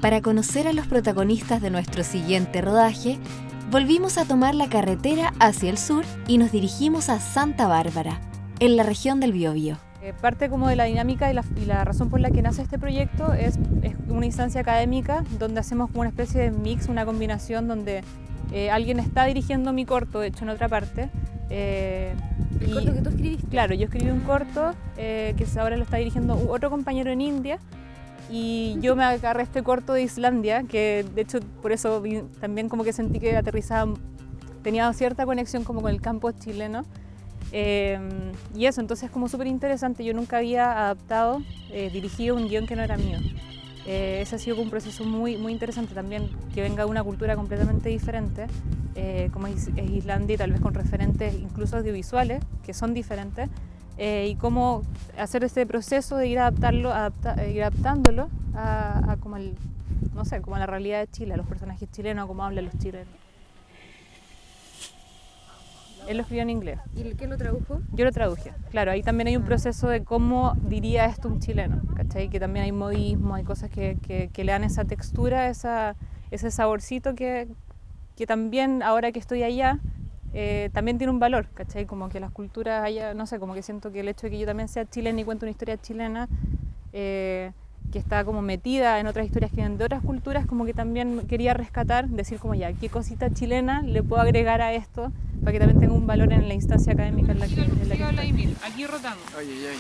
Para conocer a los protagonistas de nuestro siguiente rodaje, volvimos a tomar la carretera hacia el sur y nos dirigimos a Santa Bárbara, en la región del Biobío. Parte como de la dinámica y la razón por la que nace este proyecto es una instancia académica donde hacemos como una especie de mix, una combinación donde alguien está dirigiendo mi corto hecho en otra parte. ¿El corto que tú escribiste? Claro, yo escribí un corto que ahora lo está dirigiendo otro compañero en India y yo me agarré este corto de Islandia, que de hecho por eso también como que sentí que aterrizaba, tenía cierta conexión como con el campo chileno. Y eso, entonces es como súper interesante. Yo nunca había adaptado, dirigido un guión que no era mío. Ese ha sido un proceso muy interesante también, que venga de una cultura completamente diferente, como es Islandia, y tal vez con referentes incluso audiovisuales que son diferentes, y cómo hacer este proceso de ir adaptándolo a como no sé, como a la realidad de Chile, a los personajes chilenos, a cómo hablan los chilenos. Él lo escribió en inglés. ¿Y quién lo tradujo? Yo lo traduje. Claro, ahí también hay un proceso de cómo diría esto un chileno, ¿cachai? Que también hay modismo, hay cosas que le dan esa textura, ese saborcito que también, ahora que estoy allá, también tiene un valor, ¿cachai? Como que las culturas allá, no sé, como que siento que el hecho de que yo también sea chilena y cuente una historia chilena, que está como metida en otras historias que vienen de otras culturas, como que también quería rescatar, decir como ya, qué cosita chilena le puedo agregar a esto para que también tenga un valor en la instancia académica en la que estoy. Aquí rotando. Ay.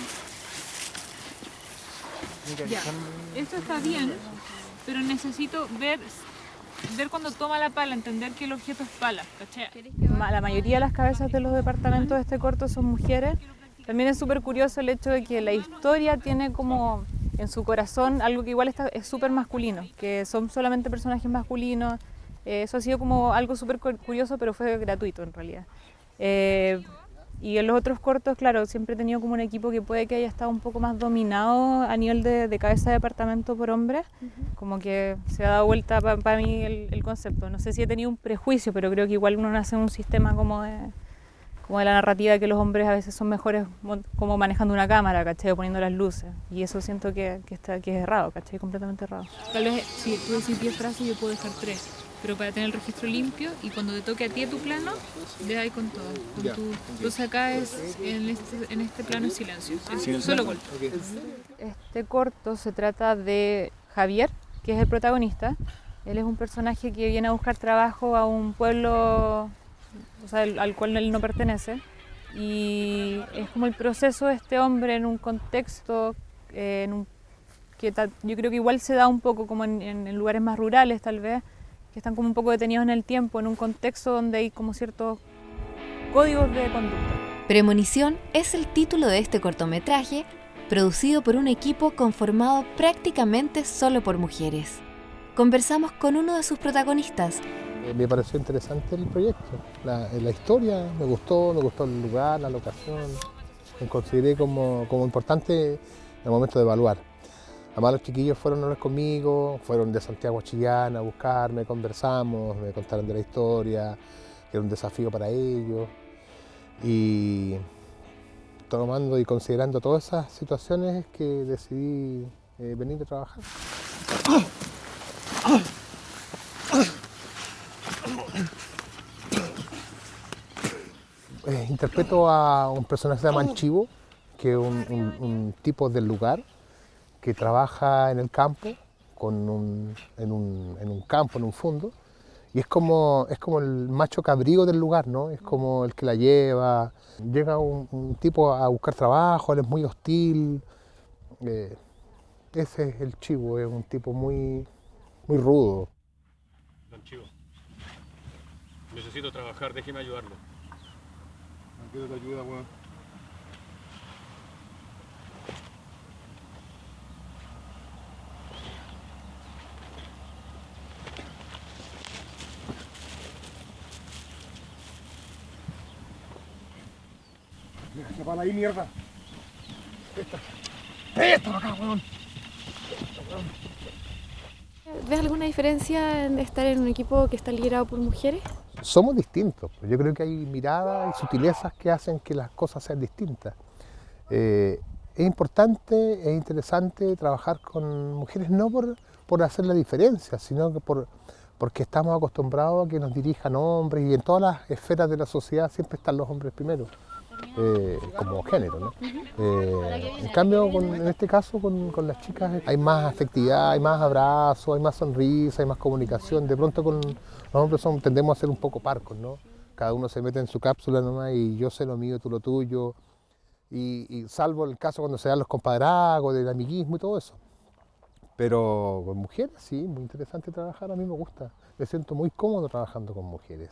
Mira, Ya, esto está bien, pero necesito ver cuando toma la pala, entender que el objeto es pala, ¿cachai? La mayoría de las cabezas de los departamentos de este corto son mujeres. También es súper curioso el hecho de que la historia tiene como en su corazón algo que igual es súper masculino, que son solamente personajes masculinos. Eso ha sido como algo súper curioso, pero fue gratuito en realidad. Y en los otros cortos, claro, siempre he tenido como un equipo que puede que haya estado un poco más dominado a nivel de cabeza de departamento por hombres, como que se ha dado vuelta para mí el concepto. No sé si he tenido un prejuicio, pero creo que igual uno nace en un sistema como de la narrativa de que los hombres a veces son mejores como manejando una cámara, ¿cachai? O poniendo las luces. Y eso siento que es errado, ¿cachai? Completamente errado. Tal vez si tú decís 10 frases yo puedo dejar 3, pero para tener el registro limpio y cuando te toque a ti tu plano, le das con todo. Entonces acá es en este plano en silencio, solo golpe. Este corto se trata de Javier, que es el protagonista. Él es un personaje que viene a buscar trabajo a un pueblo, o sea, al cual él no pertenece, y es como el proceso de este hombre en un contexto yo creo que igual se da un poco como en lugares más rurales tal vez, que están como un poco detenidos en el tiempo, en un contexto donde hay como ciertos códigos de conducta. Premonición es el título de este cortometraje, producido por un equipo conformado prácticamente solo por mujeres. Conversamos con uno de sus protagonistas. Me pareció interesante el proyecto, la historia, me gustó el lugar, la locación, me consideré como importante en el momento de evaluar. Además los chiquillos fueron a hablar conmigo, fueron de Santiago a Chillán a buscarme, conversamos, me contaron de la historia, que era un desafío para ellos. Y tomando y considerando todas esas situaciones es que decidí venir a trabajar. Interpreto a un personaje que se llama Chivo, que es un tipo del lugar que trabaja en el campo, en un campo, en un fondo, y es como el macho cabrío del lugar, ¿no? Es como el que la lleva. Llega un tipo a buscar trabajo, él es muy hostil. Ese es el Chivo, es un tipo muy rudo. Don Chivo, necesito trabajar, déjeme ayudarlo. ¿A qué te ayuda, weón? Mira, esa pala ahí, mierda. Esta para acá, weón. ¿Ves alguna diferencia en estar en un equipo que está liderado por mujeres? Somos distintos. Yo creo que hay miradas y sutilezas que hacen que las cosas sean distintas. Es importante, es interesante trabajar con mujeres no por hacer la diferencia, sino que porque estamos acostumbrados a que nos dirijan hombres y en todas las esferas de la sociedad siempre están los hombres primero, como género, ¿no? En cambio, en este caso con las chicas hay más afectividad, hay más abrazos, hay más sonrisa, hay más comunicación. De pronto con los hombres tendemos a ser un poco parcos, ¿no? Cada uno se mete en su cápsula nomás y yo sé lo mío, tú lo tuyo. Y salvo el caso cuando se dan los compadrazgos, del amiguismo y todo eso. Pero con mujeres sí, muy interesante trabajar, a mí me gusta. Me siento muy cómodo trabajando con mujeres.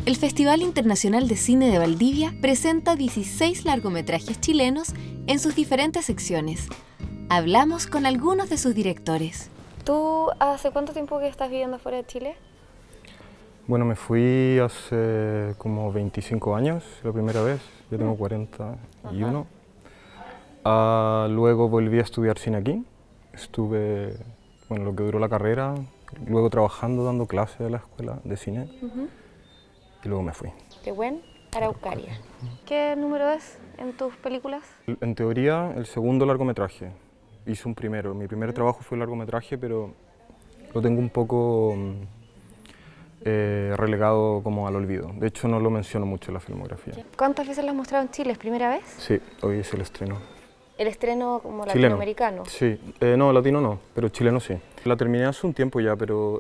El Festival Internacional de Cine de Valdivia presenta 16 largometrajes chilenos en sus diferentes secciones. Hablamos con algunos de sus directores. ¿Tú hace cuánto tiempo que estás viviendo fuera de Chile? Bueno, me fui hace como 25 años, la primera vez. Yo tengo 41. Luego volví a estudiar cine aquí. Estuve, bueno, lo que duró la carrera, luego trabajando, dando clases a la escuela de cine. Y luego me fui. Tehuén, Araucaria. ¿Qué número es en tus películas? En teoría, el segundo largometraje. Hice un primero. Mi primer trabajo fue el largometraje, pero lo tengo un poco relegado como al olvido. De hecho, no lo menciono mucho en la filmografía. ¿Cuántas veces lo has mostrado en Chile? ¿Es primera vez? Sí, hoy es el estreno. ¿El estreno como Chileno. latinoamericano? Sí, no, latino no, pero chileno sí. La terminé hace un tiempo ya, pero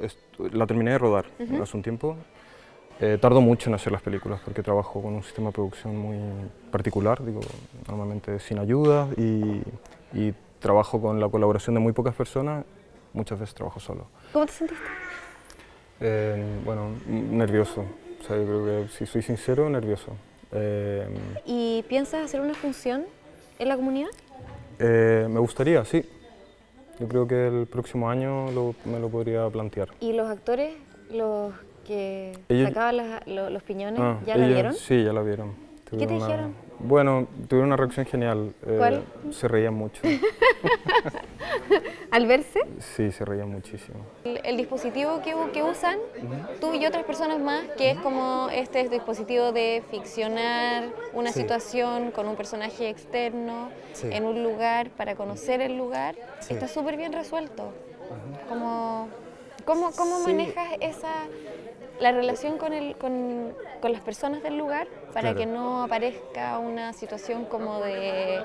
la terminé de rodar hace un tiempo. Tardo mucho en hacer las películas porque trabajo con un sistema de producción muy particular, digo, normalmente sin ayuda y trabajo con la colaboración de muy pocas personas, muchas veces trabajo solo. ¿Cómo te sentiste? Bueno, nervioso, o sea, yo creo que si soy sincero, nervioso. ¿Y piensas hacer una función en la comunidad? Me gustaría, sí. Yo creo que el próximo año me lo podría plantear. ¿Y los actores, los que sacaban los piñones, ya ellos, la vieron? Sí, ya la vieron. ¿Qué te dijeron? Bueno, tuvieron una reacción genial. ¿Cuál? Se reían mucho. ¿Al verse? Sí, se reían muchísimo. El dispositivo que usan, tú y otras personas más, que es como este dispositivo de ficcionar una situación con un personaje externo en un lugar para conocer el lugar, está súper bien resuelto. ¿Cómo manejas la relación con las personas del lugar para que no aparezca una situación como de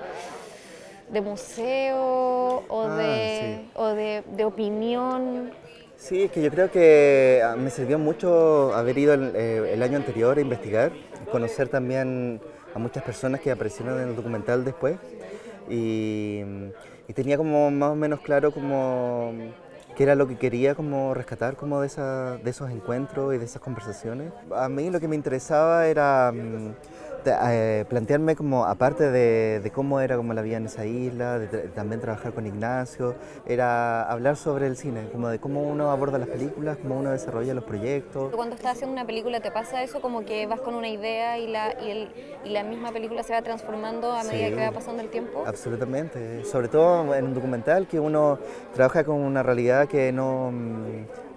museo o de opinión? Sí, es que yo creo que me sirvió mucho haber ido el año anterior a investigar, conocer también a muchas personas que aparecieron en el documental después y tenía como más o menos claro como qué era lo que quería como rescatar como de esos encuentros y de esas conversaciones. A mí lo que me interesaba era plantearme como, aparte de cómo era como la vida en esa isla, de también trabajar con Ignacio, era hablar sobre el cine, como de cómo uno aborda las películas, cómo uno desarrolla los proyectos. Cuando estás haciendo una película, ¿te pasa eso? Como que vas con una idea y la misma película se va transformando a medida que va pasando el tiempo. Absolutamente, sobre todo en un documental que uno trabaja con una realidad que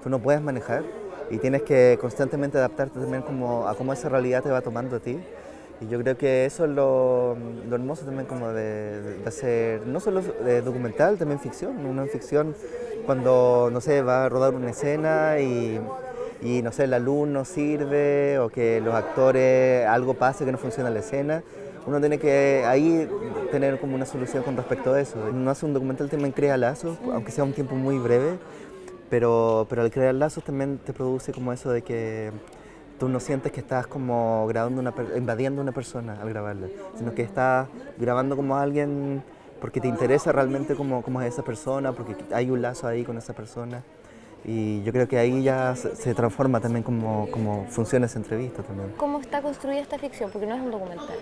tú no puedes manejar y tienes que constantemente adaptarte también como a cómo esa realidad te va tomando a ti. Y yo creo que eso es lo hermoso también como de hacer, no solo documental, también ficción. Uno en ficción, cuando, no sé, va a rodar una escena y no sé, la luz no sirve o que los actores, algo pase que no funciona la escena, uno tiene que ahí tener como una solución con respecto a eso. Uno hace un documental también crea lazos, aunque sea un tiempo muy breve, pero al crear lazos también te produce como eso de que tú no sientes que estás como invadiendo una persona al grabarla, sino que estás grabando como a alguien porque te interesa realmente cómo es esa persona, porque hay un lazo ahí con esa persona. Y yo creo que ahí ya se transforma también como funciona esa entrevista también. ¿Cómo está construida esta ficción? Porque no es un documental.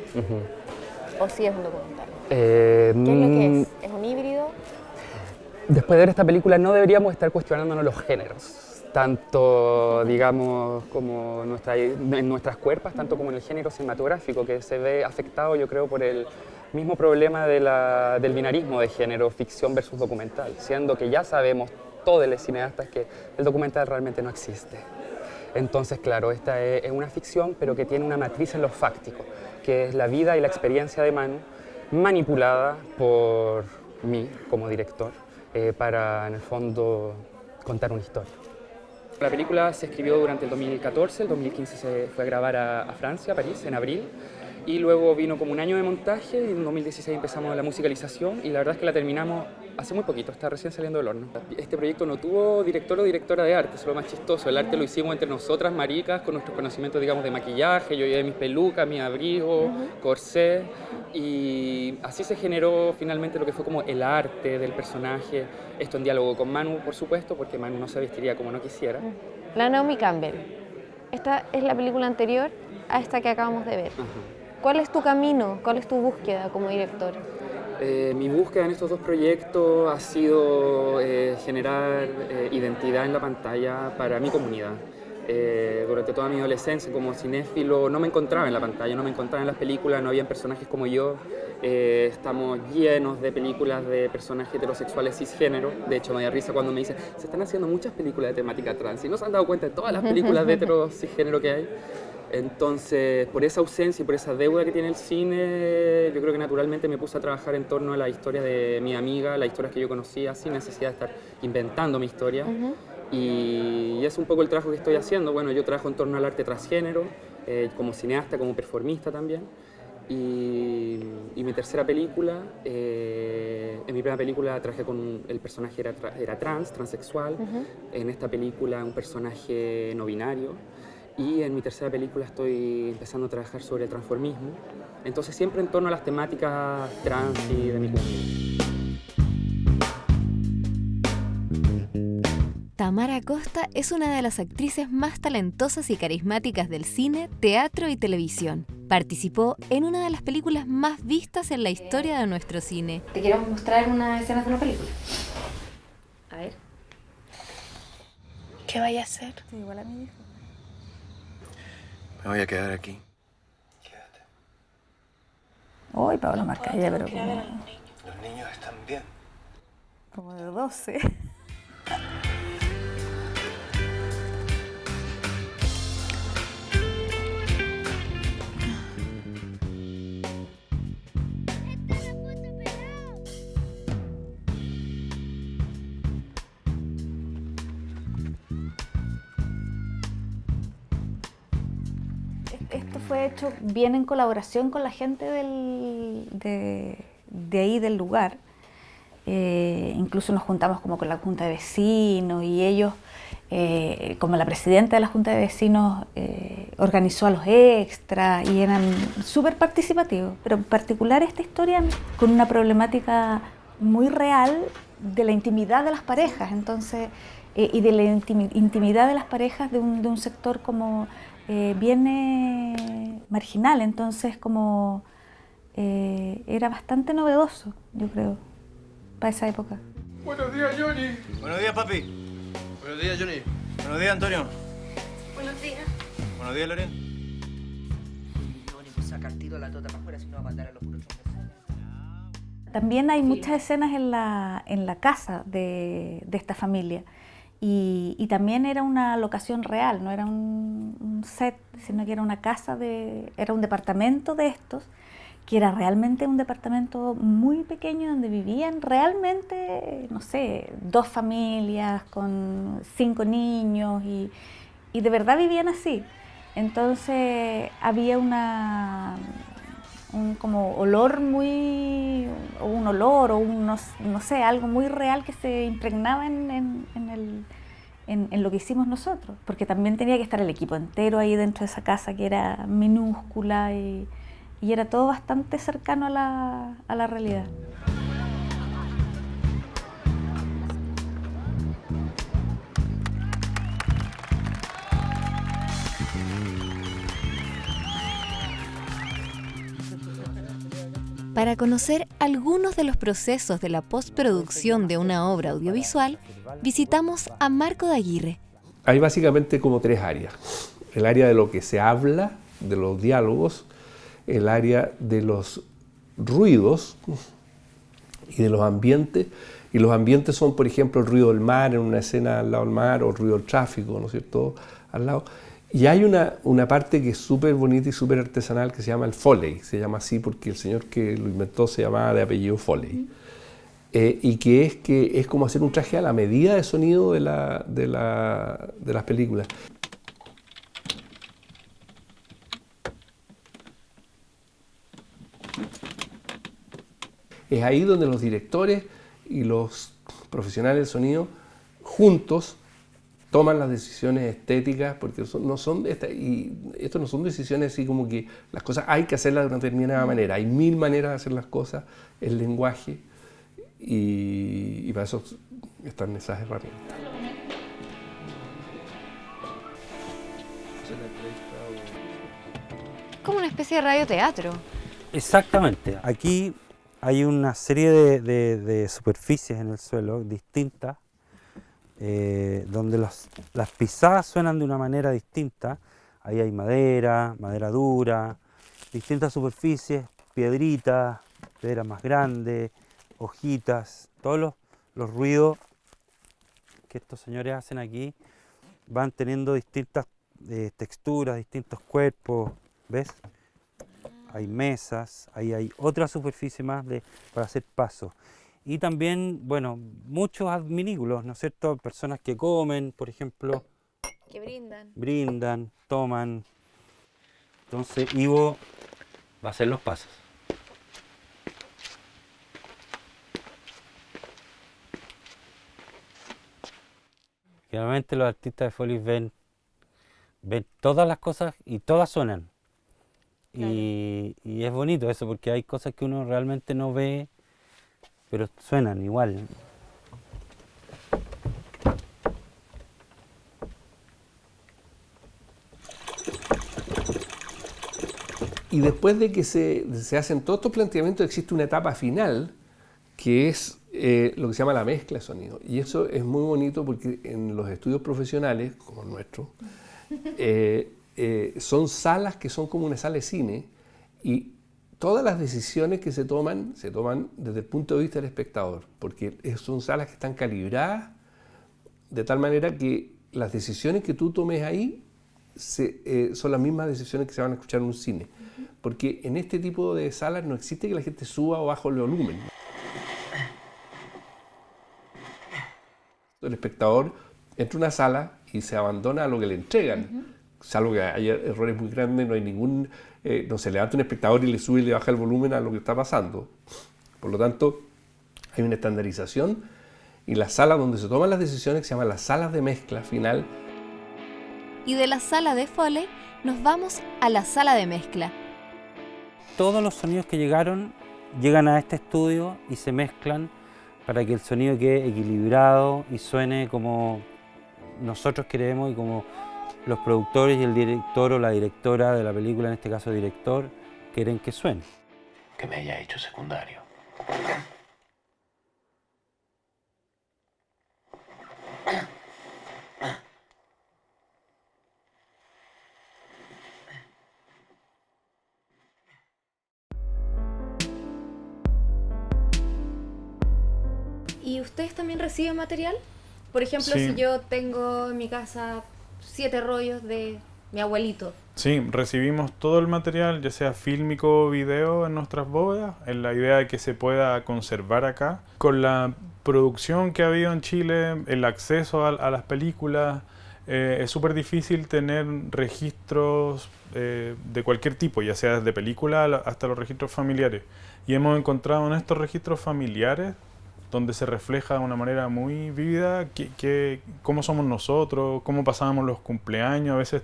¿O sí es un documental? ¿Qué es lo que es? ¿Es un híbrido? Después de ver esta película no deberíamos estar cuestionándonos los géneros. Tanto, digamos, como en nuestras cuerpos, tanto como en el género cinematográfico, que se ve afectado, yo creo, por Mismo problema del binarismo de género, ficción versus documental, siendo que ya sabemos todos los cineastas que el documental realmente no existe. Entonces, claro, esta es una ficción, pero que tiene una matriz en lo fáctico, que es la vida y la experiencia de Manu, manipulada por mí como director, para, en el fondo, contar una historia. La película se escribió durante el 2014, el 2015 se fue a grabar a Francia, a París, en abril, y luego vino como un año de montaje y en 2016 empezamos la musicalización y la verdad es que la terminamos hace muy poquito, está recién saliendo del horno. Este proyecto no tuvo director o directora de arte, eso es lo más chistoso. El arte lo hicimos entre nosotras, maricas, con nuestros conocimientos, digamos, de maquillaje. Yo llevé mis pelucas, mi abrigo, corsé, y así se generó finalmente lo que fue como el arte del personaje. Esto en diálogo con Manu, por supuesto, porque Manu no se vestiría como no quisiera. La Naomi Campbell. Esta es la película anterior a esta que acabamos de ver. ¿Cuál es tu camino? ¿Cuál es tu búsqueda como director? Mi búsqueda en estos dos proyectos ha sido generar identidad en la pantalla para mi comunidad. Durante toda mi adolescencia como cinéfilo no me encontraba en la pantalla, no me encontraba en las películas, no había personajes como yo. Estamos llenos de películas de personajes heterosexuales cisgénero. De hecho, me da risa cuando me dicen se están haciendo muchas películas de temática trans y no se han dado cuenta de todas las películas de heteros cisgénero que hay. Entonces, por esa ausencia y por esa deuda que tiene el cine, yo creo que naturalmente me puse a trabajar en torno a la historia de mi amiga, las historias que yo conocía, sin necesidad de estar inventando mi historia. Y es un poco el trabajo que estoy haciendo. Bueno, yo trabajo en torno al arte transgénero, como cineasta, como performista también. Y mi tercera película, en mi primera película trabajé con el personaje era transexual. En esta película un personaje no binario. Y en mi tercera película estoy empezando a trabajar sobre el transformismo. Entonces siempre en torno a las temáticas trans y de mi comunidad. Tamara Costa es una de las actrices más talentosas y carismáticas del cine, teatro y televisión. Participó en una de las películas más vistas en la historia de nuestro cine. Te quiero mostrar una escena de una película. A ver. ¿Qué vaya a hacer? Sí, igual a mi hijo. Me voy a quedar aquí. Uy, Pablo Marcaya, pero como... Los niños están bien. Como de 12. Esto fue hecho bien en colaboración con la gente de ahí del lugar. Incluso nos juntamos como con la Junta de Vecinos y ellos, como la presidenta de la Junta de Vecinos, organizó a los extras y eran súper participativos. Pero en particular esta historia con una problemática muy real de la intimidad de las parejas, entonces, y de la intimidad de las parejas de un sector como bien marginal, entonces como era bastante novedoso, yo creo, para esa época. Buenos días, Johnny. Buenos días, papi. Buenos días, Johnny. Buenos días, Antonio. Buenos días. Buenos días, Loren. Johnny, pues saca el tiro a la tota para afuera, si no va a mandar a los puros. También hay muchas escenas en la casa de esta familia. Y también era una locación real, no era un set, sino que era una casa, era un departamento de estos, que era realmente un departamento muy pequeño donde vivían realmente, no sé, 2 familias con 5 niños y de verdad vivían así. Entonces había un como olor muy, o un olor, o un, no sé, algo muy real que se impregnaba en lo que hicimos nosotros, porque también tenía que estar el equipo entero ahí dentro de esa casa que era minúscula y era todo bastante cercano a la realidad. Para conocer algunos de los procesos de la postproducción de una obra audiovisual, visitamos a Marco de Aguirre. Hay básicamente como 3 áreas. El área de lo que se habla, de los diálogos, el área de los ruidos y de los ambientes. Y los ambientes son, por ejemplo, el ruido del mar en una escena al lado del mar, o el ruido del tráfico, ¿no es cierto?, al lado. Y hay una parte que es súper bonita y súper artesanal que se llama el Foley. Se llama así porque el señor que lo inventó se llamaba de apellido Foley. Y que es como hacer un traje a la medida de sonido de las películas. Es ahí donde los directores y los profesionales del sonido juntos toman las decisiones estéticas, porque esto no son decisiones así como que las cosas hay que hacerlas de una determinada manera. Hay 1000 maneras de hacer las cosas, el lenguaje, y para eso están esas herramientas. Como una especie de radioteatro. Exactamente. Aquí hay una serie de superficies en el suelo distintas, donde las pisadas suenan de una manera distinta. Ahí hay madera, madera dura, distintas superficies, piedritas, piedras más grandes, hojitas, todos los ruidos que estos señores hacen aquí van teniendo distintas texturas, distintos cuerpos, ¿ves? Hay mesas, ahí hay otra superficie más para hacer pasos. Y también, bueno, muchos adminículos, ¿no es cierto? Personas que comen, por ejemplo. Que brindan. Brindan, toman. Entonces Ivo va a hacer los pasos. Generalmente los artistas de Foley ven todas las cosas y todas suenan. Claro. Y es bonito eso, porque hay cosas que uno realmente no ve, pero suenan igual. Y después de que se hacen todos estos planteamientos, existe una etapa final, que es lo que se llama la mezcla de sonido. Y eso es muy bonito porque en los estudios profesionales, como el nuestro, son salas que son como una sala de cine, y todas las decisiones que se toman desde el punto de vista del espectador, porque son salas que están calibradas de tal manera que las decisiones que tú tomes ahí son las mismas decisiones que se van a escuchar en un cine. Porque en este tipo de salas no existe que la gente suba o baje el volumen. El espectador entra a una sala y se abandona a lo que le entregan. Salvo que haya errores muy grandes, no hay ningún... no se levanta un espectador y le sube y le baja el volumen a lo que está pasando. Por lo tanto, hay una estandarización, y las salas donde se toman las decisiones, que se llaman las salas de mezcla final. Y de la sala de Foley nos vamos a la sala de mezcla. Todos los sonidos que llegan a este estudio y se mezclan para que el sonido quede equilibrado y suene como nosotros queremos y como los productores y el director o la directora de la película, en este caso director, quieren que suene. Que me haya hecho secundario. ¿Y ustedes también reciben material? Por ejemplo, Sí. si yo tengo en mi casa 7 rollos de mi abuelito. Sí, recibimos todo el material, ya sea fílmico o video, en nuestras bóvedas, en la idea de que se pueda conservar acá. Con la producción que ha habido en Chile, el acceso a las películas, es súper difícil tener registros de cualquier tipo, ya sea desde película hasta los registros familiares. Y hemos encontrado en estos registros familiares, donde se refleja de una manera muy vívida cómo somos nosotros, cómo pasábamos los cumpleaños. A veces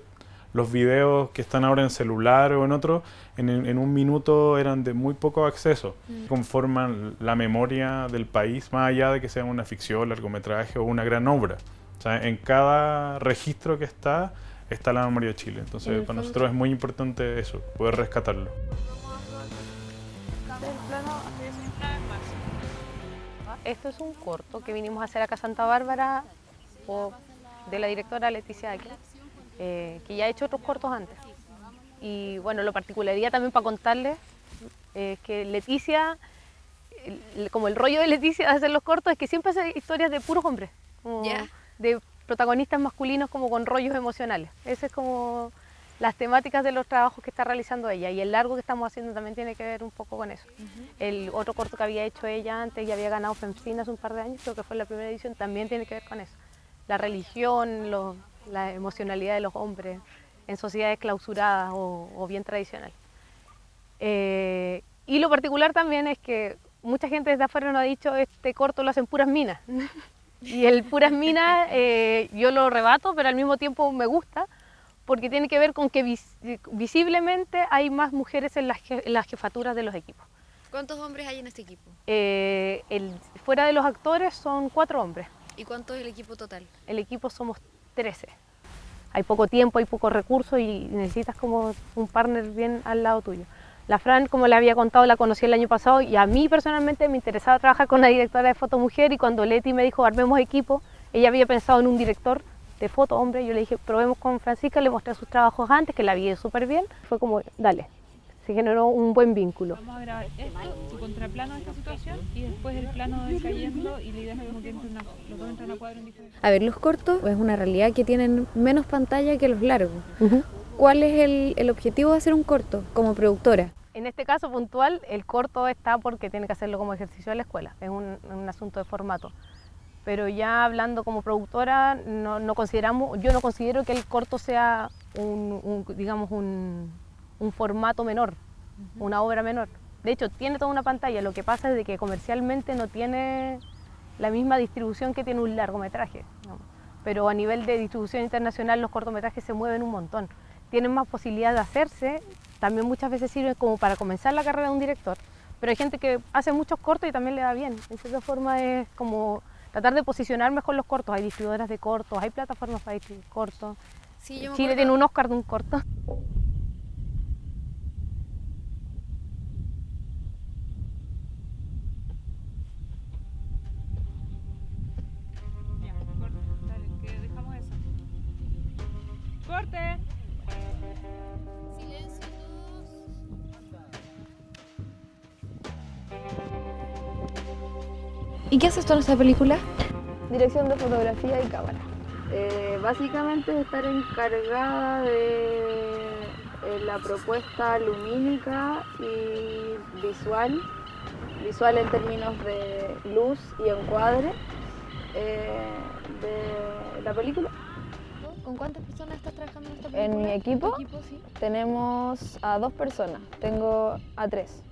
los videos que están ahora en celular o en otro, en un minuto eran de muy poco acceso. Conforman la memoria del país, más allá de que sea una ficción, largometraje o una gran obra. O sea, en cada registro que está la memoria de Chile. Entonces, para nosotros es muy importante eso, poder rescatarlo. Esto es un corto que vinimos a hacer acá a Santa Bárbara de la directora Leticia Aquila, que ya ha hecho otros cortos antes. Y bueno, lo particularía también para contarles, que Leticia, como el rollo de Leticia de hacer los cortos, es que siempre hace historias de puros hombres, como de protagonistas masculinos como con rollos emocionales. Ese es como las temáticas de los trabajos que está realizando ella, y el largo que estamos haciendo también tiene que ver un poco con eso. El otro corto que había hecho ella antes y había ganado Femcine hace un par de años, creo que fue la primera edición, también tiene que ver con eso. La religión, la emocionalidad de los hombres en sociedades clausuradas o bien tradicionales. Y lo particular también es que mucha gente desde afuera nos ha dicho este corto lo hacen puras minas. Y el puras minas yo lo rebato, pero al mismo tiempo me gusta, porque tiene que ver con que visiblemente hay más mujeres en las jefaturas de los equipos. ¿Cuántos hombres hay en este equipo? Fuera de los actores son 4 hombres. ¿Y cuánto es el equipo total? El equipo somos 13. Hay poco tiempo, hay pocos recursos y necesitas como un partner bien al lado tuyo. La Fran, como le había contado, la conocí el año pasado y a mí personalmente me interesaba trabajar con la directora de foto mujer, y cuando Leti me dijo armemos equipo, ella había pensado en un director de foto hombre. Yo le dije probemos con Francisca, le mostré sus trabajos antes, que la vi súper bien. Fue como, dale, se generó un buen vínculo. Vamos a grabar esto, su contraplano de esta situación, y después el plano de cayendo, y la idea es como que los dos entran a cuadro en diferentes. A ver, los cortos es una realidad que tienen menos pantalla que los largos. ¿Cuál es el objetivo de hacer un corto como productora? En este caso puntual, el corto está porque tiene que hacerlo como ejercicio de la escuela, es un asunto de formato. Pero ya hablando como productora, yo no considero que el corto sea digamos un formato menor, una obra menor. De hecho, tiene toda una pantalla, lo que pasa es de que comercialmente no tiene la misma distribución que tiene un largometraje, ¿no? Pero a nivel de distribución internacional los cortometrajes se mueven un montón, tienen más posibilidad de hacerse, también muchas veces sirven como para comenzar la carrera de un director, pero hay gente que hace muchos cortos y también le da bien. En cierta forma es como tratar de posicionar mejor los cortos, hay distribuidoras de cortos, hay plataformas para distribuir cortos. Sí, Chile tiene un Oscar de un corto. ¡Corte! Silencio todos. ¿Y qué haces tú en esta película? Dirección de fotografía y cámara. Básicamente estar encargada de la propuesta lumínica y visual en términos de luz y encuadre de la película. ¿Con cuántas personas estás trabajando en esta película? En mi equipo, Sí. tenemos a 2 personas, tengo a 3.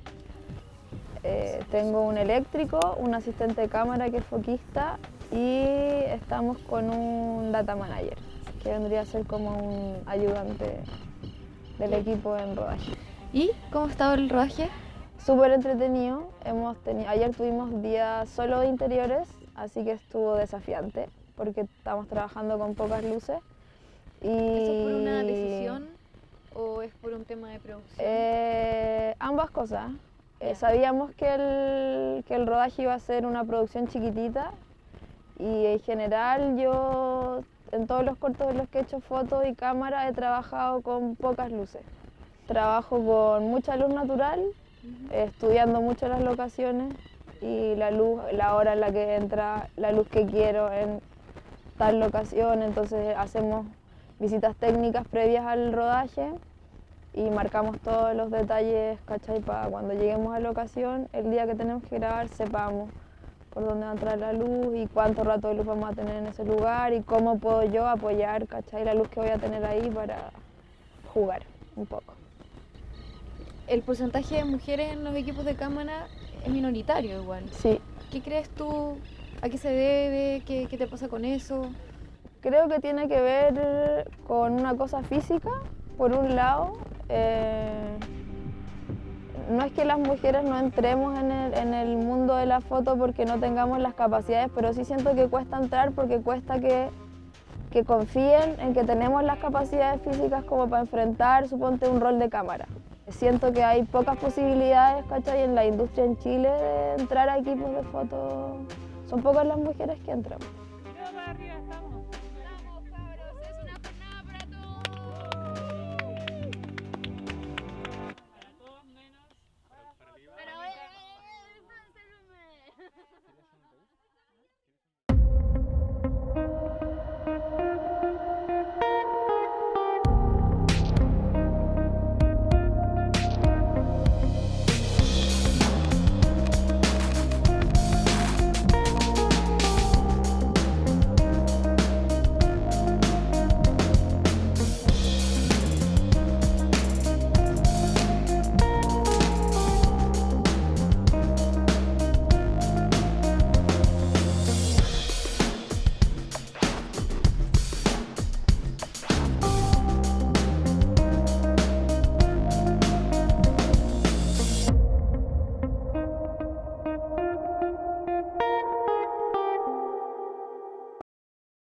Tengo un eléctrico, un asistente de cámara que es foquista y estamos con un data manager, que vendría a ser como un ayudante del equipo en rodaje. ¿Y cómo ha estado el rodaje? Súper entretenido. Ayer tuvimos día solo de interiores, así que estuvo desafiante porque estamos trabajando con pocas luces. ¿Eso es por una decisión o es por un tema de producción? Ambas cosas. Sabíamos que el rodaje iba a ser una producción chiquitita y en general yo en todos los cortos en los que he hecho fotos y cámara he trabajado con pocas luces. Trabajo con mucha luz natural, estudiando mucho las locaciones y la hora en la que entra la luz que quiero en tal locación, entonces hacemos visitas técnicas previas al rodaje y marcamos todos los detalles, ¿cachai? Para cuando lleguemos a la locación, el día que tenemos que grabar, sepamos por dónde va a entrar la luz y cuánto rato de luz vamos a tener en ese lugar y cómo puedo yo apoyar, ¿cachai? La luz que voy a tener ahí para jugar un poco. El porcentaje de mujeres en los equipos de cámara es minoritario igual. Sí. ¿Qué crees tú? ¿A qué se debe? ¿Qué te pasa con eso? Creo que tiene que ver con una cosa física, por un lado. No es que las mujeres no entremos en el mundo de la foto porque no tengamos las capacidades, pero sí siento que cuesta entrar porque cuesta que confíen en que tenemos las capacidades físicas como para enfrentar, suponte, un rol de cámara. Siento que hay pocas posibilidades, ¿cachai? En la industria en Chile de entrar a equipos de foto. Son pocas las mujeres que entran.